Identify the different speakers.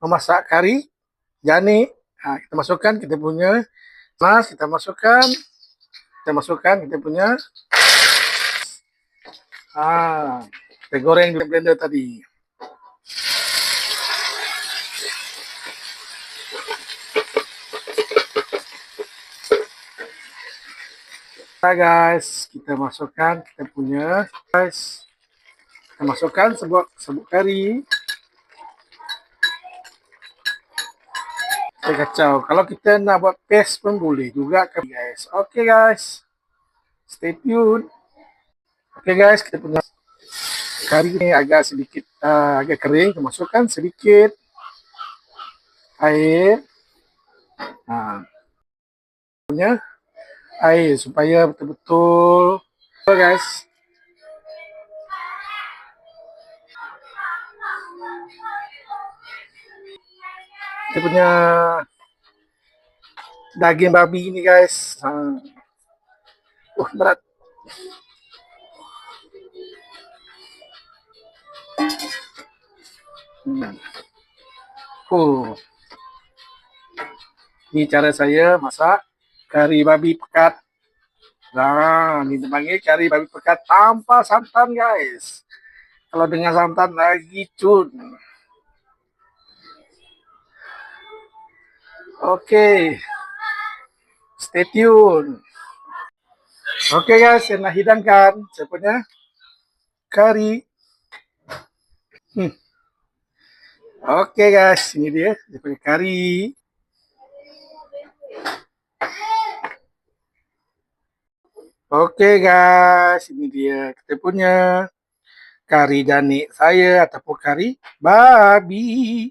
Speaker 1: memasak kari jani. Kita masukkan kita punya mas, kita masukkan kita punya kita goreng di blender tadi. Guys, kita masukkan kita punya kita masukkan serbuk kari. Kita kacau. Kalau kita nak buat paste pun boleh juga guys. Oke guys, stay tune. Oke guys, kita punya kari ini agak sedikit agak kering. Kita masukkan sedikit air. Punya air supaya betul-betul guys. Kita punya daging babi ini guys. Berat. Ini cara saya masak kari babi pekat. Ini dipanggil kari babi pekat tanpa santan guys. Kalau dengan santan lagi cun. Oke, stay tune. Oke guys, saya nak hidangkan saya punya kari. Oke guys, ini dia saya punya kari. Oke guys, ini dia kita punya kari jani saya ataupun kari babi.